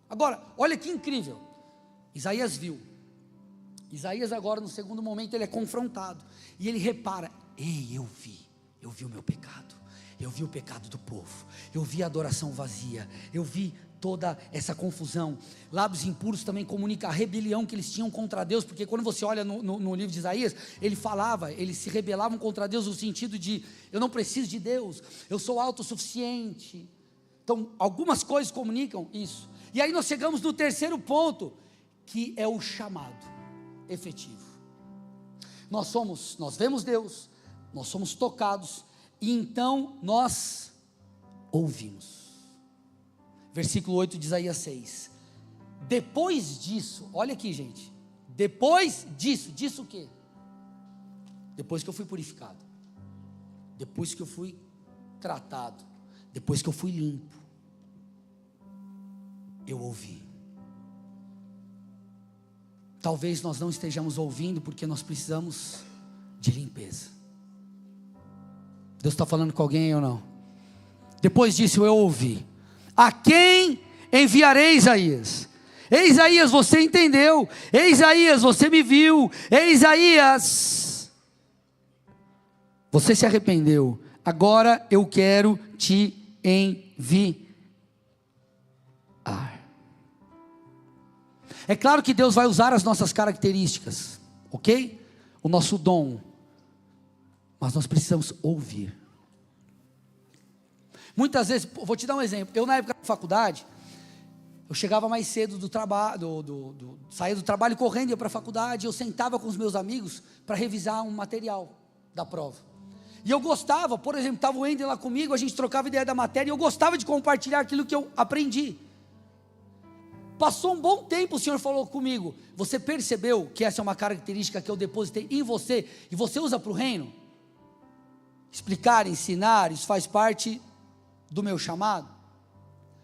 Agora, olha que incrível. Isaías viu. Isaías agora, no segundo momento, ele é confrontado. E ele repara: ei, eu vi o meu pecado. Eu vi o pecado do povo, eu vi a adoração vazia, eu vi toda essa confusão. Lábios impuros também comunica a rebelião que eles tinham contra Deus, porque quando você olha no livro de Isaías, eles se rebelavam contra Deus no sentido de, eu não preciso de Deus, eu sou autossuficiente. Então, algumas coisas comunicam isso. E aí nós chegamos no terceiro ponto, que é o chamado efetivo. Nós vemos Deus, nós somos tocados, e então nós ouvimos. Versículo 8 de Isaías 6. Depois disso, olha aqui, gente. Depois disso o quê? Depois que eu fui purificado, depois que eu fui tratado, depois que eu fui limpo, eu ouvi. Talvez nós não estejamos ouvindo porque nós precisamos de limpeza. Deus está falando com alguém ou não? Depois disso eu ouvi. A quem enviarei, Isaías? Ei, Isaías, você entendeu? Ei, Isaías, você me viu? Ei, Isaías, você se arrependeu. Agora eu quero te enviar. É claro que Deus vai usar as nossas características, ok? O nosso dom. Mas nós precisamos ouvir. Muitas vezes, vou te dar um exemplo. Eu na época da faculdade, eu chegava mais cedo do trabalho, saía do trabalho correndo, ia para a faculdade, eu sentava com os meus amigos para revisar um material da prova. E eu gostava, por exemplo, estava o Ender lá comigo, a gente trocava ideia da matéria, e eu gostava de compartilhar aquilo que eu aprendi. Passou um bom tempo, o Senhor falou comigo, você percebeu que essa é uma característica que eu depositei em você, e você usa para o reino? Explicar, ensinar, isso faz parte do meu chamado.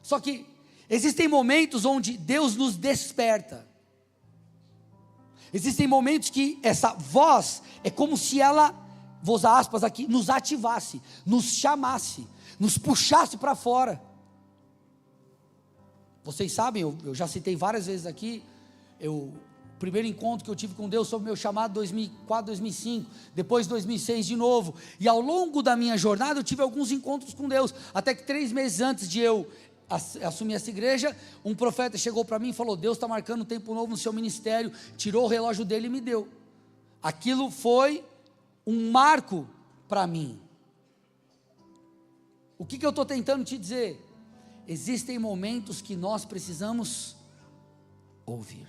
Só que existem momentos onde Deus nos desperta. Existem momentos que essa voz é como se ela, vou usar aspas aqui, nos ativasse, nos chamasse, nos puxasse para fora. Vocês sabem, eu já citei várias vezes aqui, o primeiro encontro que eu tive com Deus sobre o meu chamado, 2004, 2005, depois 2006 de novo, e ao longo da minha jornada eu tive alguns encontros com Deus, até que 3 meses antes de eu assumir essa igreja, um profeta chegou para mim e falou, Deus está marcando um tempo novo no seu ministério, tirou o relógio dele e me deu. Aquilo foi um marco para mim. O que eu estou tentando te dizer? Existem momentos que nós precisamos ouvir.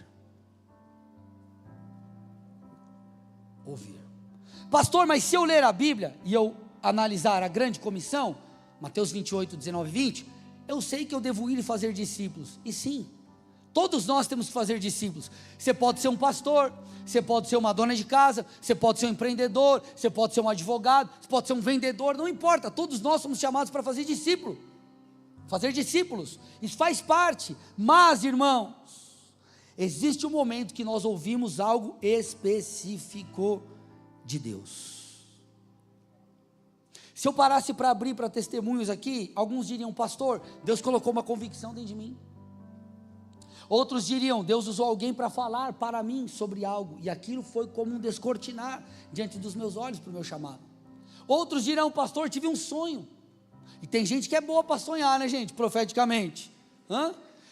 Pastor, mas se eu ler a Bíblia e eu analisar a grande comissão, Mateus 28, 19 e 20, eu sei que eu devo ir e fazer discípulos. E sim, todos nós temos que fazer discípulos. Você pode ser um pastor, você pode ser uma dona de casa, você pode ser um empreendedor, você pode ser um advogado, você pode ser um vendedor, não importa, todos nós somos chamados para fazer discípulo. Fazer discípulos, isso faz parte. Mas, irmãos, existe um momento que nós ouvimos algo específico de Deus. Se eu parasse para abrir para testemunhos aqui, alguns diriam, pastor, Deus colocou uma convicção dentro de mim. Outros diriam, Deus usou alguém para falar para mim sobre algo, e aquilo foi como um descortinar diante dos meus olhos para o meu chamado. Outros dirão, pastor, tive um sonho. E tem gente que é boa para sonhar, né, gente, profeticamente.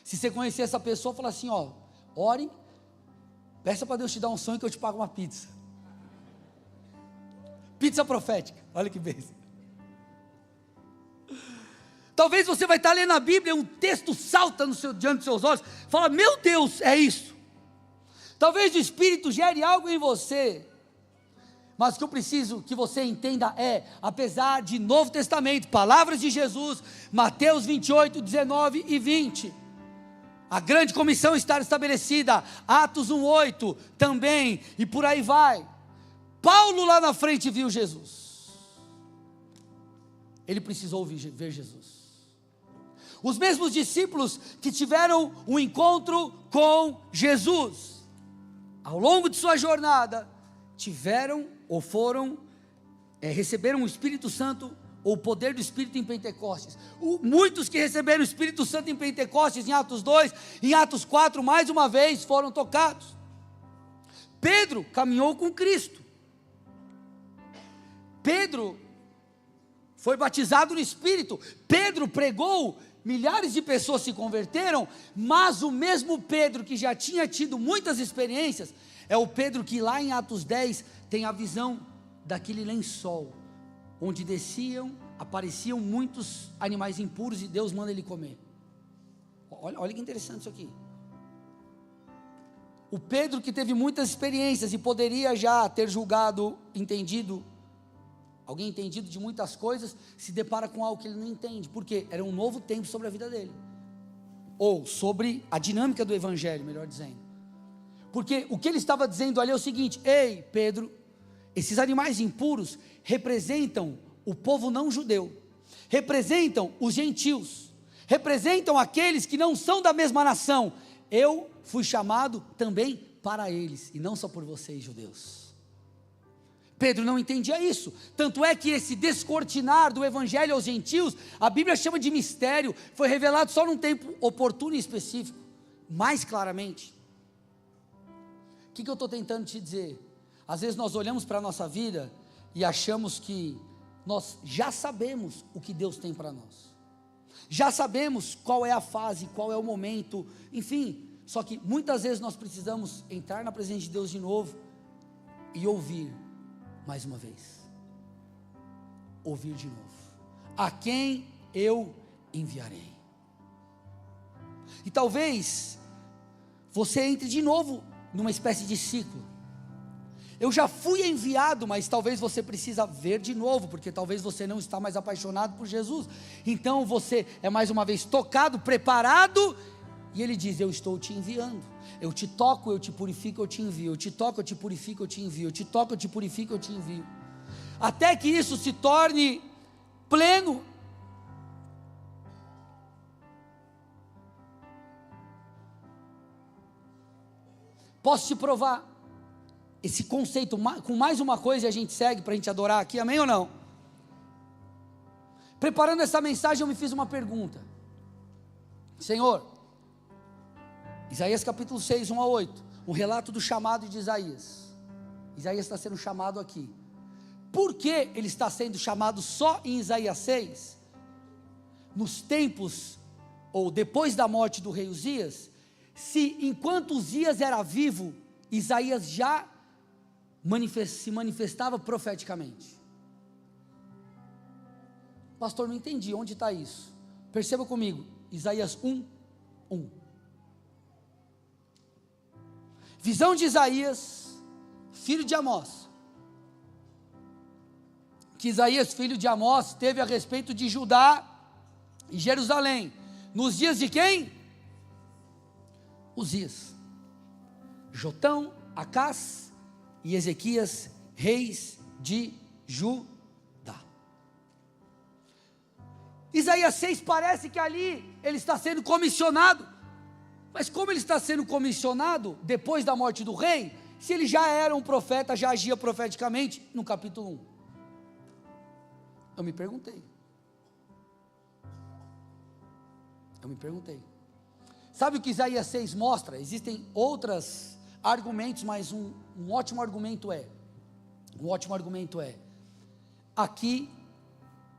Se você conhecer essa pessoa, fala assim, ó, ore, peça para Deus te dar um sonho que eu te pago uma pizza. Pizza profética, olha que bênção. Talvez você vai estar lendo a Bíblia, um texto salta diante dos seus olhos, fala, meu Deus, é isso. Talvez o Espírito gere algo em você, mas o que eu preciso que você entenda é, apesar de Novo Testamento, palavras de Jesus, Mateus 28, 19 e 20, a grande comissão está estabelecida, Atos 1:8 também, e por aí vai. Paulo lá na frente viu Jesus, ele precisou ver Jesus. Os mesmos discípulos que tiveram um encontro com Jesus, ao longo de sua jornada, tiveram ou receberam o Espírito Santo, ou o poder do Espírito em Pentecostes. Muitos que receberam o Espírito Santo em Pentecostes, em Atos 2, em Atos 4, mais uma vez foram tocados. Pedro caminhou com Cristo. Pedro foi batizado no Espírito. Pedro pregou, milhares de pessoas se converteram, mas o mesmo Pedro que já tinha tido muitas experiências, é o Pedro que lá em Atos 10 tem a visão daquele lençol, onde apareciam muitos animais impuros e Deus manda ele comer. Olha que interessante isso aqui. O Pedro que teve muitas experiências e poderia já ter julgado, alguém entendido de muitas coisas, se depara com algo que ele não entende, porque era um novo tempo sobre a vida dele, ou sobre a dinâmica do evangelho, melhor dizendo, porque o que ele estava dizendo ali é o seguinte: ei Pedro, esses animais impuros representam o povo não judeu, representam os gentios, representam aqueles que não são da mesma nação. Eu fui chamado também para eles, e não só por vocês judeus. Pedro não entendia isso, tanto é que esse descortinar do evangelho aos gentios, a Bíblia chama de mistério, foi revelado só num tempo oportuno e específico, mais claramente. O que eu estou tentando te dizer? Às vezes nós olhamos para a nossa vida e achamos que nós já sabemos o que Deus tem para nós, já sabemos qual é a fase, qual é o momento, enfim, só que muitas vezes nós precisamos entrar na presença de Deus de novo e ouvir mais uma vez, ouvir de novo: a quem eu enviarei? E talvez você entre de novo numa espécie de ciclo. Eu já fui enviado, mas talvez você precisa ver de novo, porque talvez você não está mais apaixonado por Jesus, então você é mais uma vez tocado, preparado, e ele diz: eu estou te enviando, eu te toco, eu te purifico, eu te envio, eu te toco, eu te purifico, eu te envio, eu te toco, eu te purifico, eu te envio, até que isso se torne pleno. Posso te provar esse conceito com mais uma coisa e a gente segue para a gente adorar aqui, amém ou não? Preparando essa mensagem eu me fiz uma pergunta: Senhor, Isaías capítulo 6, 1 a 8, um relato do chamado de Isaías. Isaías está sendo chamado aqui. Por que ele está sendo chamado só em Isaías 6? Nos tempos, ou depois da morte do rei Uzias, se enquanto Uzias era vivo, Isaías já se manifestava profeticamente. Pastor, não entendi, onde está isso? Perceba comigo, Isaías 1, 1. Visão de Isaías, filho de Amós, que Isaías, filho de Amós, teve a respeito de Judá e Jerusalém, nos dias de quem? Uzias, Jotão, Acás e Ezequias, reis de Judá. Isaías 6 parece que ali ele está sendo comissionado, mas como ele está sendo comissionado depois da morte do rei, se ele já era um profeta, já agia profeticamente no capítulo 1? Eu me perguntei. Sabe o que Isaías 6 mostra? Existem outros argumentos, mas um ótimo argumento é, aqui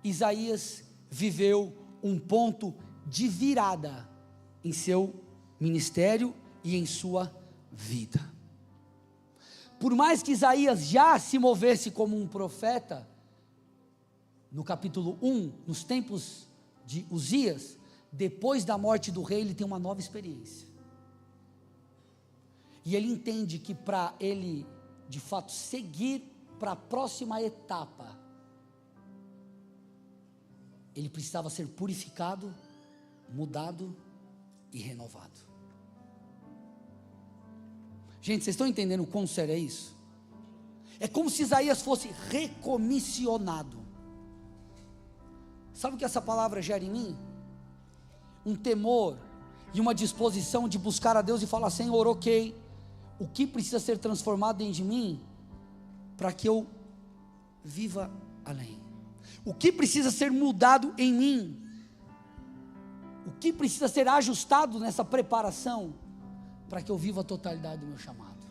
Isaías viveu um ponto de virada em seu ministério e em sua vida. Por mais que Isaías já se movesse como um profeta, no capítulo 1, nos tempos de Uzias, depois da morte do rei, ele tem uma nova experiência. E ele entende que para ele, de fato, seguir para a próxima etapa, ele precisava ser purificado, mudado e renovado. Gente, vocês estão entendendo o quão sério é isso? É como se Isaías fosse recomissionado. Sabe o que essa palavra gera em mim? Um temor e uma disposição de buscar a Deus e falar: Senhor, ok, o que precisa ser transformado dentro de mim para que eu viva além? O que precisa ser mudado em mim? O que precisa ser ajustado nessa preparação para que eu viva a totalidade do meu chamado?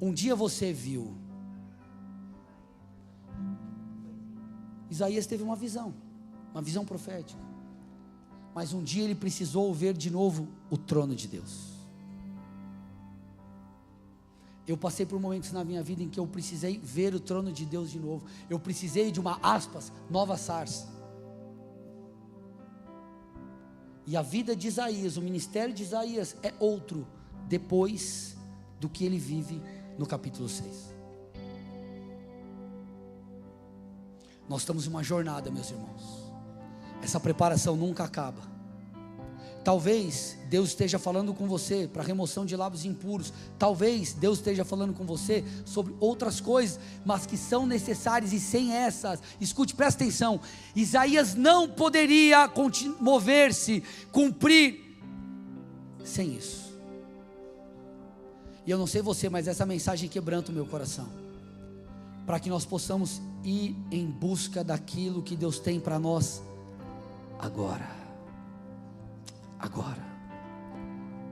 Um dia você viu Isaías teve uma visão profética, mas um dia ele precisou ver de novo o trono de Deus. Eu passei por momentos na minha vida em que eu precisei ver o trono de Deus de novo. Eu precisei de uma, aspas, nova sarça. E a vida de Isaías, o ministério de Isaías é outro, depois do que ele vive no capítulo 6. Nós estamos em uma jornada, meus irmãos. Essa preparação nunca acaba. Talvez Deus esteja falando com você para remoção de lábios impuros. Talvez Deus esteja falando com você sobre outras coisas, mas que são necessárias, e sem essas, escute, presta atenção, Isaías não poderia mover-se, cumprir, sem isso. E eu não sei você, mas essa mensagem quebranta o meu coração, para que nós possamos ir em busca daquilo que Deus tem para nós agora.